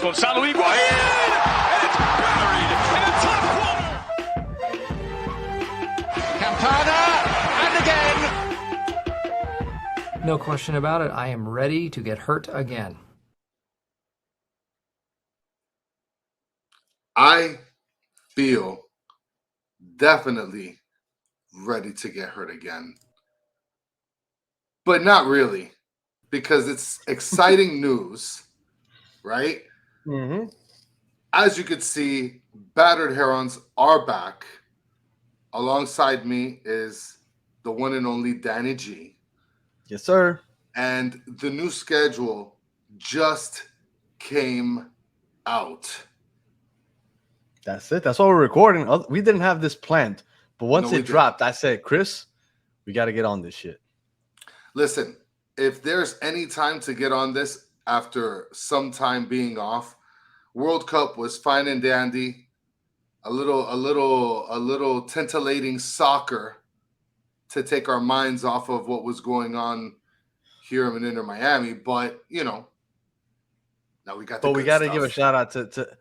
Gonzalo Higuain, and it's buried in the top corner. Campana, and again. No question about it. I am ready to get hurt again. I feel definitely ready to get hurt again. But not really, because it's exciting news, right? Mm-hmm. As you could see, Battered Herons are back. Alongside me is the one and only Danny G. Yes, sir. And the new schedule just came out. That's it. That's why we're recording. We didn't have this planned. But once it dropped, I said, Chris, we got to get on this shit. Listen, if there's any time to get on this after some time being off, World Cup was fine and dandy. A little titillating soccer to take our minds off of what was going on here in Inter Miami. But, you know, now we got the But we got to stuff. give a shout out to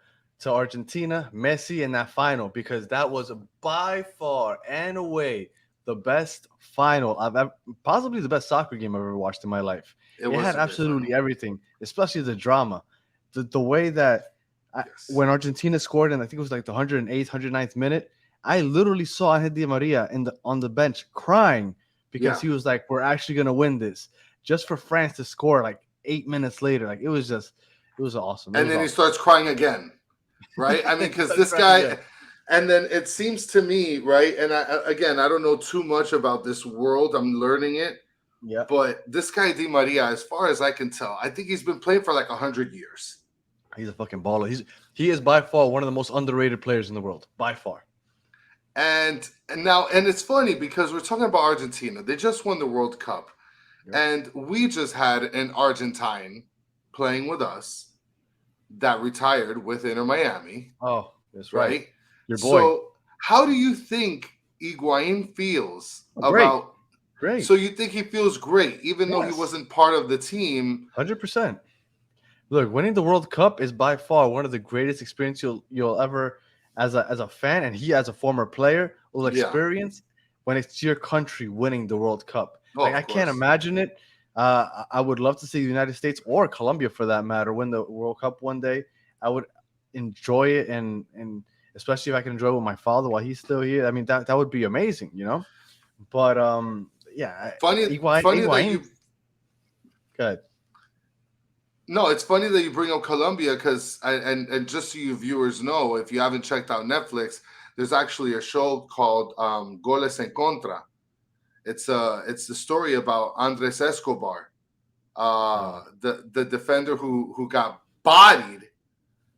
Argentina, Messi in that final, because that was by far and away the best final I've ever, possibly the best soccer game I've ever watched in my life. It had absolutely everything, especially the drama. The way that when Argentina scored, and I think it was like the 108th, 109th minute, I literally saw Angel Di Maria on the bench crying because he was like, we're actually going to win this, just for France to score like 8 minutes later. Like, it was awesome. And then he starts crying again, right? I mean, because this guy... Again. And then it seems to me, right? And I don't know too much about this world. I'm learning it. Yeah. But this guy Di Maria, as far as I can tell, I think he's been playing for like 100 years. He's a fucking baller. He is by far one of the most underrated players in the world, by far. And it's funny because we're talking about Argentina. They just won the World Cup, and we just had an Argentine playing with us that retired with Inter Miami. Oh, that's right. Your boy. So, how do you think Higuain feels about? Great. So you think he feels great, even though he wasn't part of the team? 100%. Look, winning the World Cup is by far one of the greatest experiences you'll ever, as a fan, and he as a former player, will experience when it's your country winning the World Cup. I can't imagine it. I would love to see the United States or Colombia, for that matter, win the World Cup one day. I would enjoy it, and especially if I can enjoy it with my father while he's still here. I mean, that would be amazing, you know? But, funny that you... Go ahead. No, it's funny that you bring up Colombia because, and just so you viewers know, if you haven't checked out Netflix, there's actually a show called Goles en Contra. It's the story about Andres Escobar, the defender who got bodied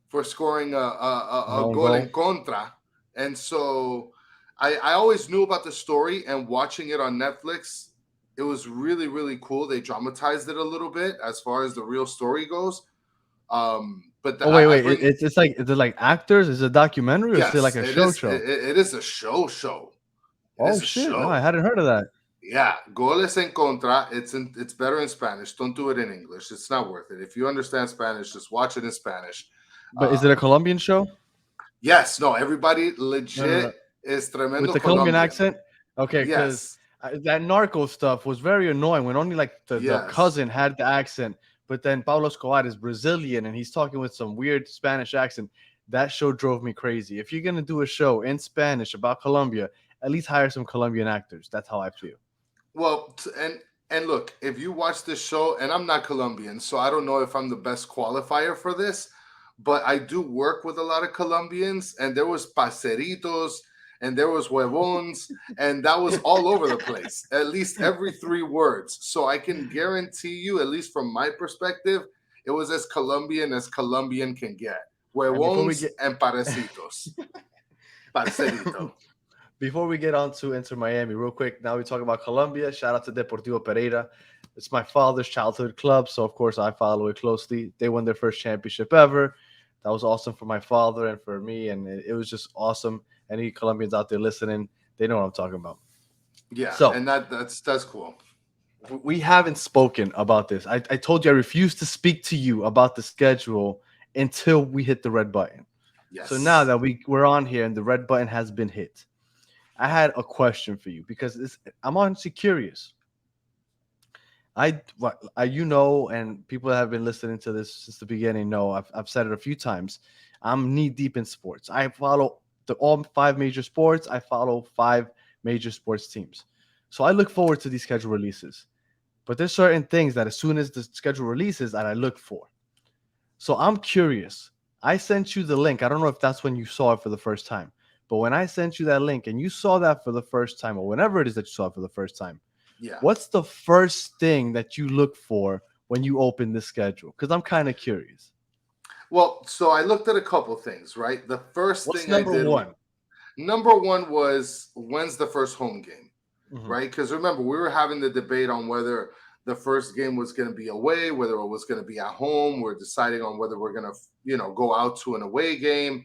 for scoring a goal en contra. And so I always knew about the story, and watching it on Netflix, it was really, really cool. They dramatized it a little bit as far as the real story goes. But it's like actors? Is it a documentary, or is it like a show? It is a show. Oh shit! No, I hadn't heard of that. Yeah, Goles en Contra. It's better in Spanish. Don't do it in English. It's not worth it. If you understand Spanish, just watch it in Spanish. But is it a Colombian show? Yes. No, everybody legit is tremendo. With the Colombian accent? Okay, because that narco stuff was very annoying when only like the cousin had the accent. But then Pablo Escobar is Brazilian and he's talking with some weird Spanish accent. That show drove me crazy. If you're going to do a show in Spanish about Colombia, at least hire some Colombian actors. That's how I feel. Well, and look, if you watch this show, and I'm not Colombian, so I don't know if I'm the best qualifier for this, but I do work with a lot of Colombians, and there was parceritos, and there was huevones, and that was all over the place, at least every 3 words. So I can guarantee you, at least from my perspective, it was as Colombian can get. Huevones and parceritos. Parcerito. Before we get on to Inter Miami, real quick, now we talk about Colombia. Shout out to Deportivo Pereira. It's my father's childhood club, so of course I follow it closely. They won their first championship ever. That was awesome for my father and for me, and it was just awesome. Any Colombians out there listening, they know what I'm talking about. Yeah, so, and that's cool. We haven't spoken about this. I told you I refuse to speak to you about the schedule until we hit the red button. Yes. So now that we're on here and the red button has been hit, I had a question for you because I'm honestly curious. And people that have been listening to this since the beginning know I've said it a few times. I'm knee deep in sports. I follow all five major sports. I follow five major sports teams. So I look forward to these schedule releases. But there's certain things that as soon as the schedule releases that I look for. So I'm curious. I sent you the link. I don't know if that's when you saw it for the first time. But when I sent you that link and you saw that for the first time, or whenever it is that you saw it for the first time, Yeah. what's the first thing that you look for when you open the schedule? Because I'm kind of curious. Well, so I looked at a couple things, right? The first What's thing I number did, one? number one was when's the first home game, Mhm. right? Because remember, we were having the debate on whether the first game was going to be away, whether it was going to be at home. We're deciding on whether we're going to, go out to an away game.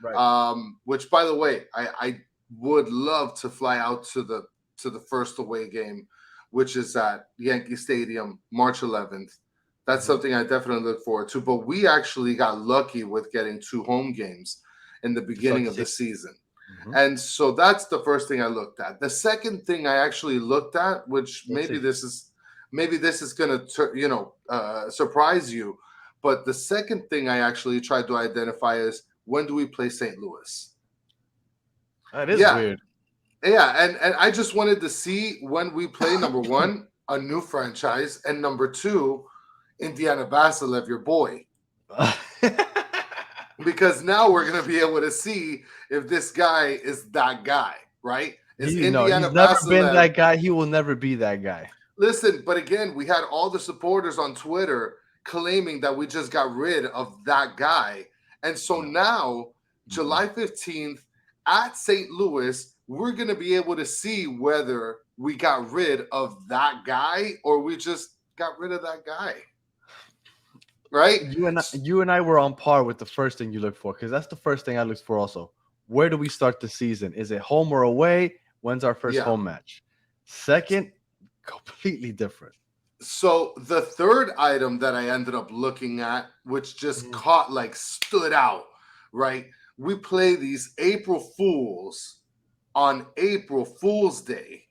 Right. Which, by the way, I would love to fly out to the first away game, which is at Yankee Stadium, March 11th. That's something I definitely look forward to. But we actually got lucky with getting 2 home games in the beginning of the season. Mhm. And so that's the first thing I looked at. The second thing I actually looked at, which Let's maybe see. this is going to surprise you, but the second thing I actually tried to identify is when do we play St. Louis? That is Yeah, weird. yeah, and I just wanted to see when we play number one, a new franchise, and number two, Indiana Basilev, your boy. Because now we're gonna be able to see if this guy is that guy, right? Is He's Indiana never been Basilev? that guy. He will never be that guy. Listen, but again, we had all the supporters on Twitter claiming that we just got rid of that guy, and so No. now July 15th at St. Louis, we're gonna be able to see whether we got rid of that guy or we just got rid of that guy, right? You and I were on par with the first thing you look for because that's the first thing I looked for. Also, where do we start the season? Is it home or away? When's our first Yeah. home match? Second, completely different. So the third item that I ended up looking at, which just stood out, right? We play these April Fools on April Fool's Day,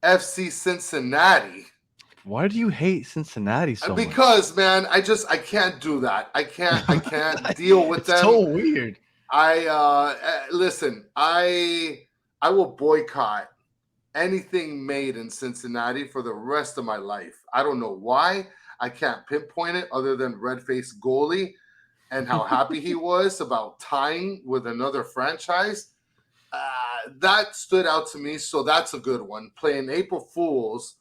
FC Cincinnati. Why do you hate Cincinnati so much? Because man, I can't do that. I can't deal with It's them. so weird. Listen, I will boycott anything made in Cincinnati for the rest of my life. I don't know why. I can't pinpoint it other than red-faced goalie and how happy he was about tying with another franchise. That stood out to me, so that's a good one. Playing April Fools,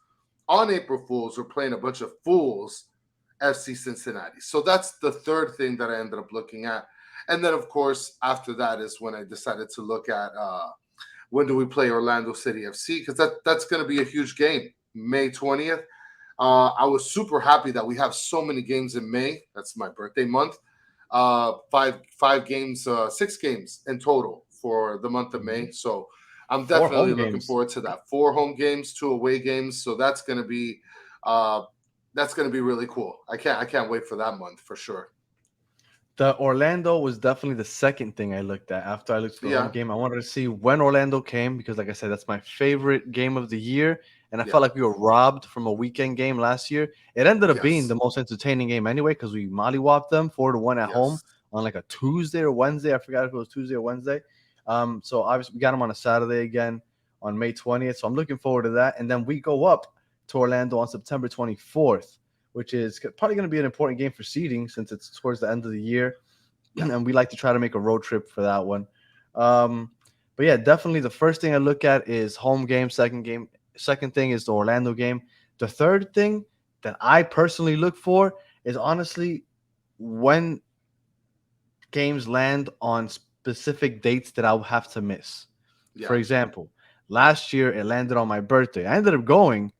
on April Fools, we're playing a bunch of fools, FC Cincinnati. So that's the third thing that I ended up looking at. And then, of course, after that is when I decided to look at when do we play Orlando City FC, because that's going to be a huge game, May 20th. I was super happy that we have so many games in May. That's my birthday month. Five games, 6 games in total for the month of May. So I'm 4 definitely home looking games. forward to that. 4 home games, 2 away games. So that's going to be really cool. I can't wait for that month for sure. The Orlando was definitely the second thing I looked at after I looked for the home Yeah. game. I wanted to see when Orlando came because, like I said, that's my favorite game of the year. And I Yeah. felt like we were robbed from a weekend game last year. It ended up being Yes. the most entertaining game anyway because we mollywopped them 4-1 at home Yes. on like a Tuesday or Wednesday. I forgot if it was Tuesday or Wednesday. So obviously we got them on a Saturday again on May 20th. So I'm looking forward to that. And then we go up to Orlando on September 24th, which is probably going to be an important game for seeding since it's towards the end of the year. Yeah. And we like to try to make a road trip for that one. But yeah, definitely the first thing I look at is home game, second thing is the Orlando game. The third thing that I personally look for is honestly when games land on specific dates that I'll have to miss. Yeah. For example, last year it landed on my birthday. I ended up going,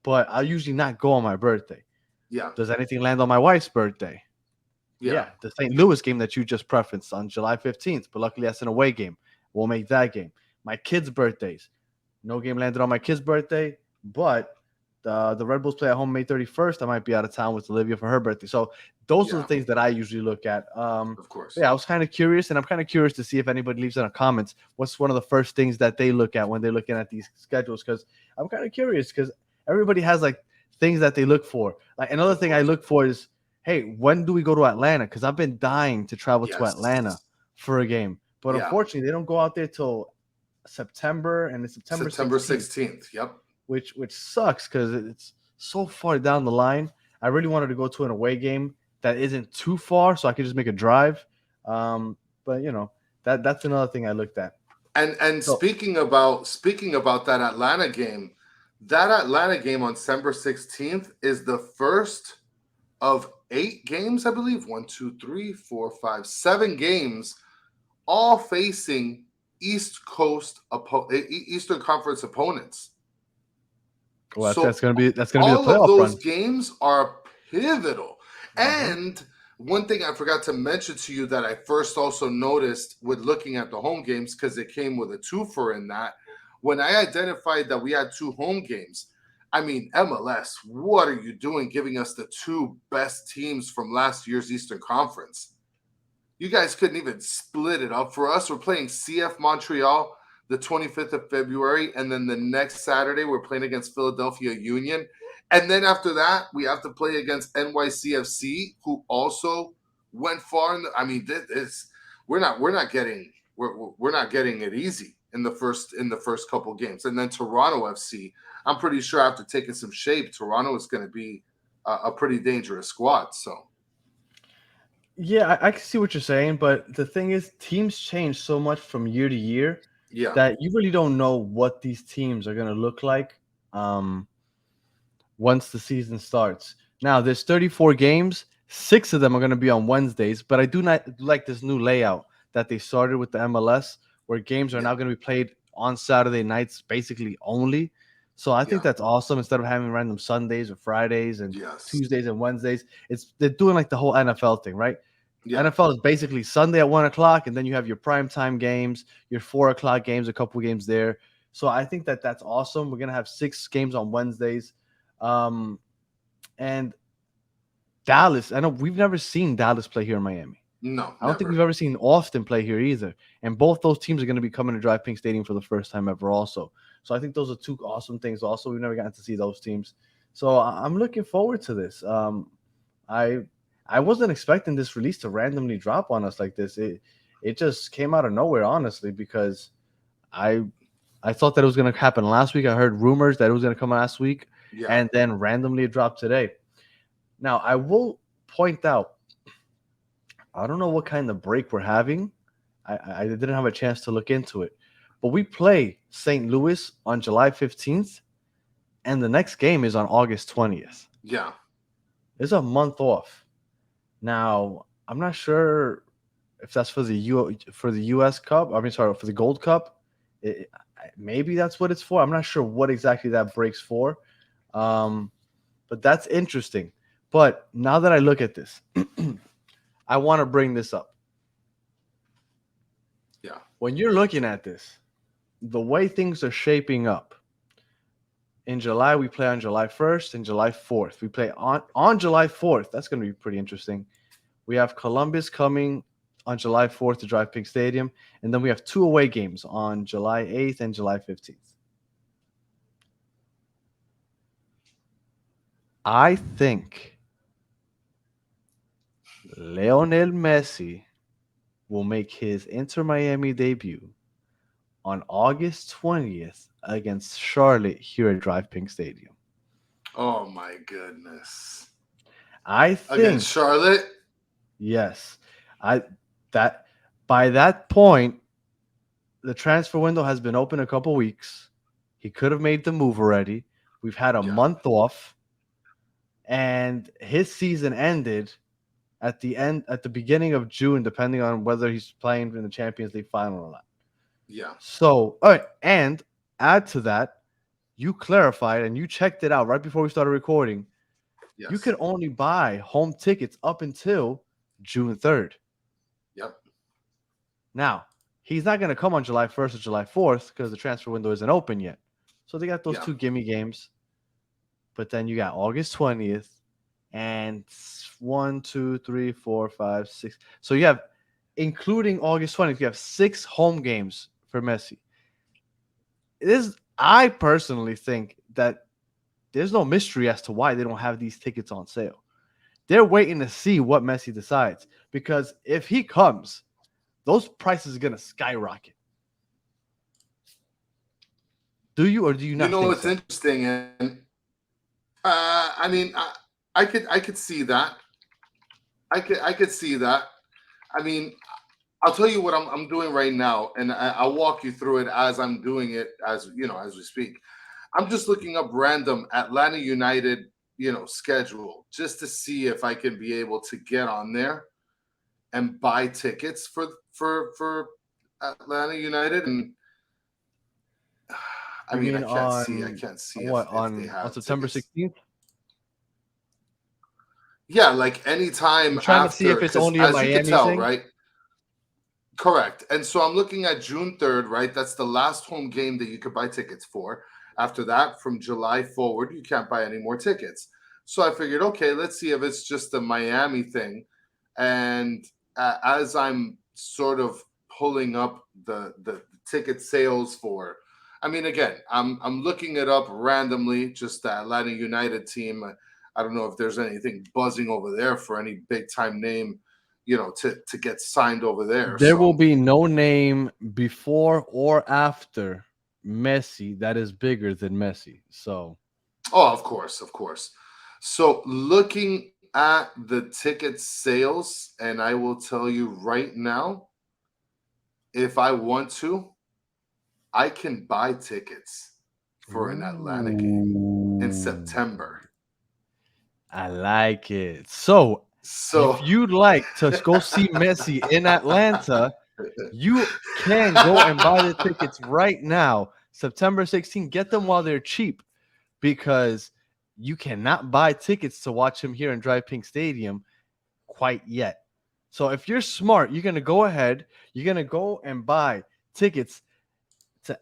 but I usually not go on my birthday. Yeah. Does anything land on my wife's birthday? Yeah, the St. Louis game that you just preferenced on July 15th, but luckily that's an away game. We'll make that game. My kids' birthdays. No game landed on my kid's birthday, but The Red Bulls play at home May 31st. I might be out of town with Olivia for her birthday. So those are the Yeah, things that I usually look at. of course. Yeah, I was kind of curious, and I'm kind of curious to see if anybody leaves in the comments what's one of the first things that they look at when they're looking at these schedules. Because I'm kind of curious because everybody has like things that they look for. Like another Of thing I course. look for is, hey, when do we go to Atlanta? Because I've been dying to travel to Yes. Atlanta for a game, but Yeah. unfortunately, they don't go out there till September, and it's September September 16th, 16th. Yep. which sucks because it's so far down the line. I really wanted to go to an away game that isn't too far, so I could just make a drive. But that's another thing I looked at. And So speaking about that Atlanta game on December 16th is the first of 8 games, I believe. 1, 2, 3, 4, 5, 7 games, all facing Eastern Conference opponents. well, So that's gonna be the all of playoff those run. games are pivotal. Uh-huh. And one thing I forgot to mention to you that I first also noticed with looking at the home games, because it came with a twofer in that, when I identified that we had 2 home games, I mean, MLS, what are you doing giving us the 2 best teams from last year's Eastern Conference? You guys couldn't even split it up for us. We're playing CF Montreal the 25th of February, and then the next Saturday we're playing against Philadelphia Union. And then after that, we have to play against NYCFC, who also went far. I mean, we're not getting it easy in the first couple games. And then Toronto FC, I'm pretty sure after taking some shape, Toronto is going to be a pretty dangerous squad. So Yeah, I can see what you're saying, but the thing is, teams change so much from year to year yeah, that you really don't know what these teams are gonna look like. Um, once the season starts. Now, there's 34 games. 6 of them are going to be on Wednesdays, but I do not like this new layout that they started with the MLS, where games are yeah, now going to be played on Saturday nights, basically only. So I think yeah, that's awesome. Instead of having random Sundays or Fridays and yes, Tuesdays and Wednesdays, they're doing like the whole NFL thing, right? yeah. NFL is basically Sunday at 1 o'clock, and then you have your primetime games, your 4 o'clock games, a couple games there. So I think that that's awesome. We're gonna have 6 games on Wednesdays. Um, and Dallas, I know we've never seen Dallas play here in Miami. No, I don't think we've never. ever seen Austin play here either. And both those teams are going to be coming to Drive Pink Stadium for the first time ever, also. So I think those are 2 awesome things. Also, we've never gotten to see those teams. So I'm looking forward to this. I I wasn't expecting this release to randomly drop on us like this. It just came out of nowhere, honestly, because I I thought that it was going to happen last week. I heard rumors that it was going to come last week, Yeah, and then randomly it dropped today. Now, I will point out, I don't know what kind of break we're having. I didn't have a chance to look into it, but we play St. Louis on July 15th, and the next game is on August 20th. yeah, It's a month off. Now, I'm not sure if that's for for the US Cup. I mean, sorry, for the Gold Cup. Maybe that's what it's for. I'm not sure what exactly that breaks for. Um, but that's interesting. But now that I look at this, I want to bring this up. yeah, When you're looking at this, the way things are shaping up, in July, we play on July 1st and July 4th. We play on July 4th. That's going to be pretty interesting. We have Columbus coming on July 4th to Drive Pink Stadium. And then we have 2 away games on July 8th and July 15th. I think Lionel Messi will make his Inter Miami debut on August 20th against Charlotte here at Drive Pink Stadium. Oh my goodness. I Against think, Charlotte? yes, I that by that point the transfer window has been open a couple weeks. He could have made the move already. We've had a Yeah, month off, and his season ended at the beginning of June, depending on whether he's playing in the Champions League final or not. yeah, So, all right, and add to that, you clarified and you checked it out right before we started recording. You yes, could only buy home tickets up until June 3rd. yep, Now, he's not going to come on July 1st or July 4th because the transfer window isn't open yet. So they got those yeah, 2 gimme games. but then you got August 20th, and 1, 2, 3, 4, 5, 6. So you have, including August 20th, you have 6 home games for Messi. I personally think that there's no mystery as to why they don't have these tickets on sale. They're waiting to see what Messi decides, because if he comes, those prices are gonna skyrocket. Do you or do you You not know think what's so? interesting, and I mean, I could see that. I could see that. I mean, I'll tell you what I'm doing right now, and I'll walk you through it as I'm doing it, as we speak. I'm just looking up random Atlanta United, schedule, just to see if I can be able to get on there and buy tickets for Atlanta United. And I You mean, mean I can't see. I on can't see what, if they on have September tickets. 16th? Yeah, like anytime You're trying to see after, if it's because only a as you could Miami tell, thing? right? Correct. And so I'm looking at June 3rd, right? That's the last home game that you could buy tickets for. After that, from July forward, you can't buy any more tickets. So I figured, okay, let's see if it's just a Miami thing. And as I'm sort of pulling up the ticket sales for, I mean, again, I'm looking it up randomly, just the Atlanta United team. I don't know if there's anything buzzing over there for any big time name, to get signed over there. There will So, be no name before or after Messi that is bigger than Messi. So oh, of course, of course. So, looking at the ticket sales, and I will tell you right now, if I want to, I can buy tickets for an Atlanta game in ooh, September. I like it. So if So, you'd like to go see Messi in Atlanta, you can go and buy the tickets right now, September 16th. Get them while they're cheap, because you cannot buy tickets to watch him here in Drive Pink Stadium quite yet. So if you're smart, you're gonna go ahead, you're gonna go and buy tickets to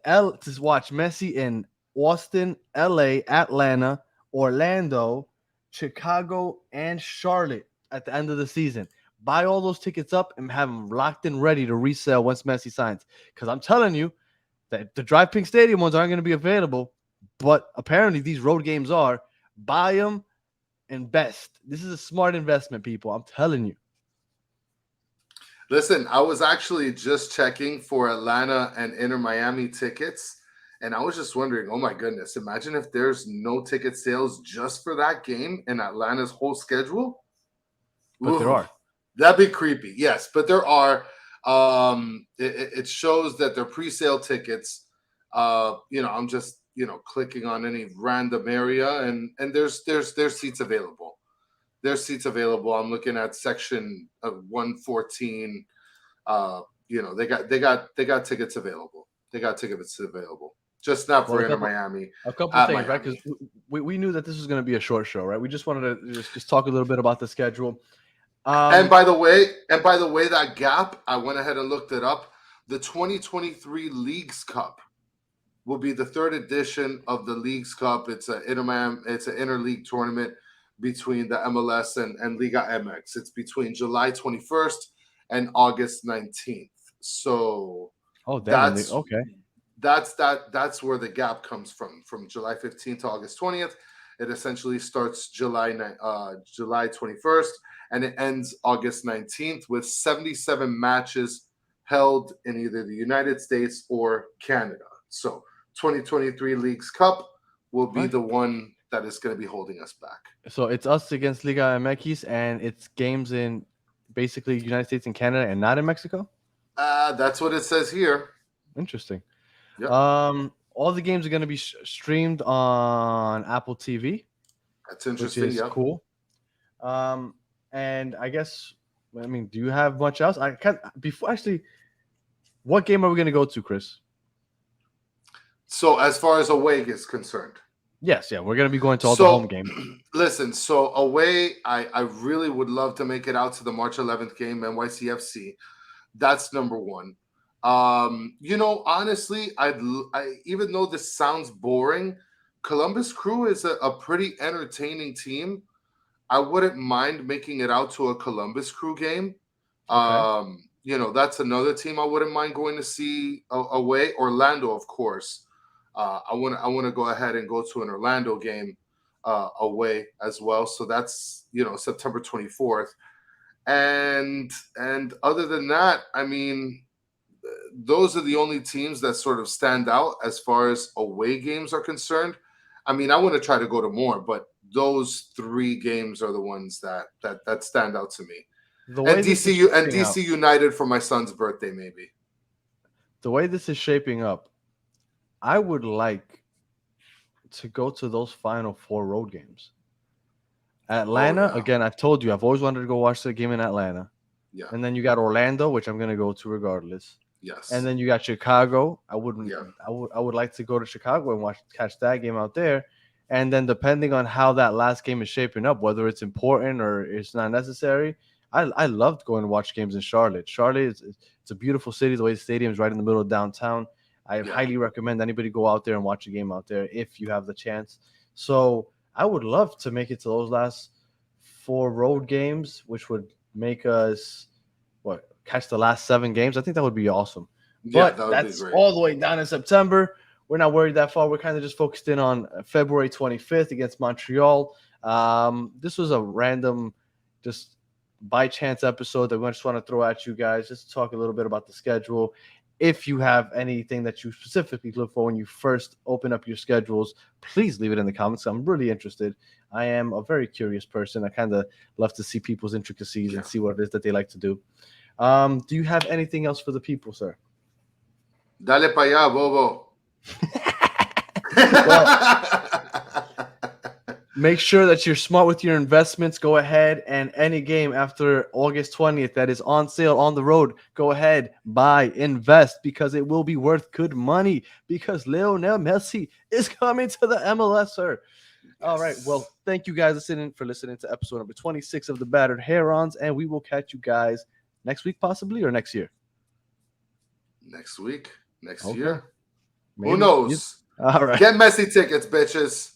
watch Messi in Austin, LA, Atlanta, Orlando, Chicago, and Charlotte at the end of the season. Buy all those tickets up and have them locked and ready to resell once Messi signs. Because I'm telling you that the Drive Pink Stadium ones aren't going to be available, but apparently these road games are. Buy them, invest. This is a smart investment, people. I'm telling you. listen, I was actually just checking for Atlanta and Inter Miami tickets. And I was just wondering, oh my goodness, imagine if there's no ticket sales just for that game in Atlanta's whole schedule. But there Ooh, are. that'd be creepy. Yes, but there are. It shows that they're pre-sale tickets. I'm just clicking on any random area, and there's seats available. There's seats available. I'm looking at section of 114. They got tickets available. They got tickets available. Just not Well, for Inter Miami a couple at things, right? Because Miami. we knew that this was going to be a short show, right? We just wanted to just talk a little bit about the schedule. And Um, by the way, that gap, I went ahead and looked it up. The 2023 Leagues Cup will be the third edition of the Leagues Cup. It's an interleague tournament between the MLS and Liga MX. It's between July 21st and August 19th. So oh damn, that's okay. that's where the gap comes from July 15th to August 20th. It essentially starts July 21st and it ends August 19th with 77 matches held in either the United States or Canada. So 2023 Leagues Cup will be Right. the one that is going to be holding us back. So it's us against Liga MX, and it's games in basically United States and Canada, and not in Mexico. That's what it says here. Interesting. Yep, All the games are going to be streamed on Apple TV, that's which interesting. is Yep. cool. Um, and I guess, I mean, do you have much else? I can't before actually. What game are we going to go to, Chris? So as far as away is concerned, Yes, yeah, we're going to be going to all the home so games. listen, so away, I really would love to make it out to the March 11th game, NYCFC. That's number one. Honestly, I even though this sounds boring, Columbus Crew is a pretty entertaining team. I wouldn't mind making it out to a Columbus Crew game. Okay. That's another team I wouldn't mind going to see away. Orlando, of course. I want to go ahead and go to an Orlando game away as well. So that's September 24th. And other than that, I mean, those are the only teams that sort of stand out as far as away games are concerned. I mean, I want to try to go to more, but those three games are the ones that stand out to me. The And way this is DC and shaping up, DC United for my son's birthday, maybe. the way this is shaping up, I would like to go to those final four road games. Atlanta, yeah. again, I've told you, I've always wanted to go watch the game in Atlanta. Yeah. And then you got Orlando, which I'm going to go to regardless. Yes. And then you got Chicago. I wouldn't. Yeah. I would like to go to Chicago and catch that game out there. And then depending on how that last game is shaping up, whether it's important or it's not necessary, I loved going to watch games in Charlotte. Charlotte it's a beautiful city. The way the stadium is right in the middle of downtown. I highly recommend anybody go out there and watch a game out there if you have the chance. So I would love to make it to those last four road games, which would make us catch the last 7 games. I think that would be awesome. Yeah, But that would be that's great. all the way down in September. We're not worried that far. We're kind of just focused in on February 25th against Montreal. This was a random, just by chance episode that we just want to throw at you guys, just to talk a little bit about the schedule. If you have anything that you specifically look for when you first open up your schedules, please leave it in the comments. I'm really interested. I am a very curious person. I kind of love to see people's intricacies and see what it is that they like to do. Do you have anything else for the people, sir? Dale pa allá, Bobo. Make sure that you're smart with your investments. Go ahead and any game after August 20th that is on sale on the road, go ahead, buy, invest, because it will be worth good money because Lionel Messi is coming to the MLS, sir. Yes. All right. Well, thank you guys for listening to episode number 26 of the Battered Herons, and we will catch you guys next week, possibly, or next year? Next week, next year. Maybe. Who knows? All right. Get Messi tickets, bitches.